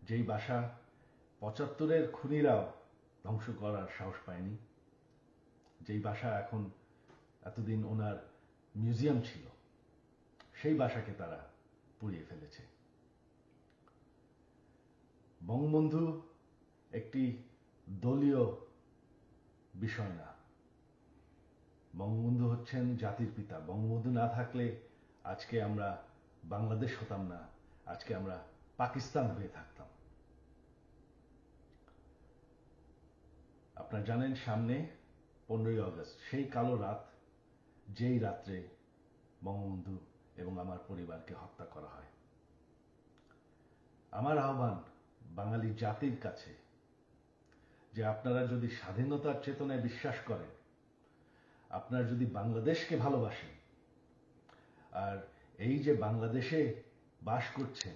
যেই বাসা ৭৫-এর খুনিরাও ধ্বংস করার সাহস পায়নি, যেই বাসা এখন এতদিন ওনার মিউজিয়াম ছিল, সেই বাসাকে তারা পুড়িয়ে ফেলেছে। বঙ্গবন্ধু একটি দলীয় বিষয় না, বঙ্গবন্ধু হচ্ছেন জাতির পিতা। বঙ্গবন্ধু না থাকলে আজকে আমরা বাংলাদেশ হতাম না, আজকে আমরা পাকিস্তান হয়ে থাকতাম। আপনারা জানেন সামনে 15ই আগস্ট, সেই কালো রাত, যেই রাত্রে বঙ্গবন্ধু এবং আমার পরিবারকে হত্যা করা হয়। আমার আহ্বান বাঙালি জাতির কাছে যে আপনারা যদি স্বাধীনতার চেতনায় বিশ্বাস করেন, আপনারা যদি বাংলাদেশকে ভালোবাসেন, আর এই যে বাংলাদেশে বাস করছেন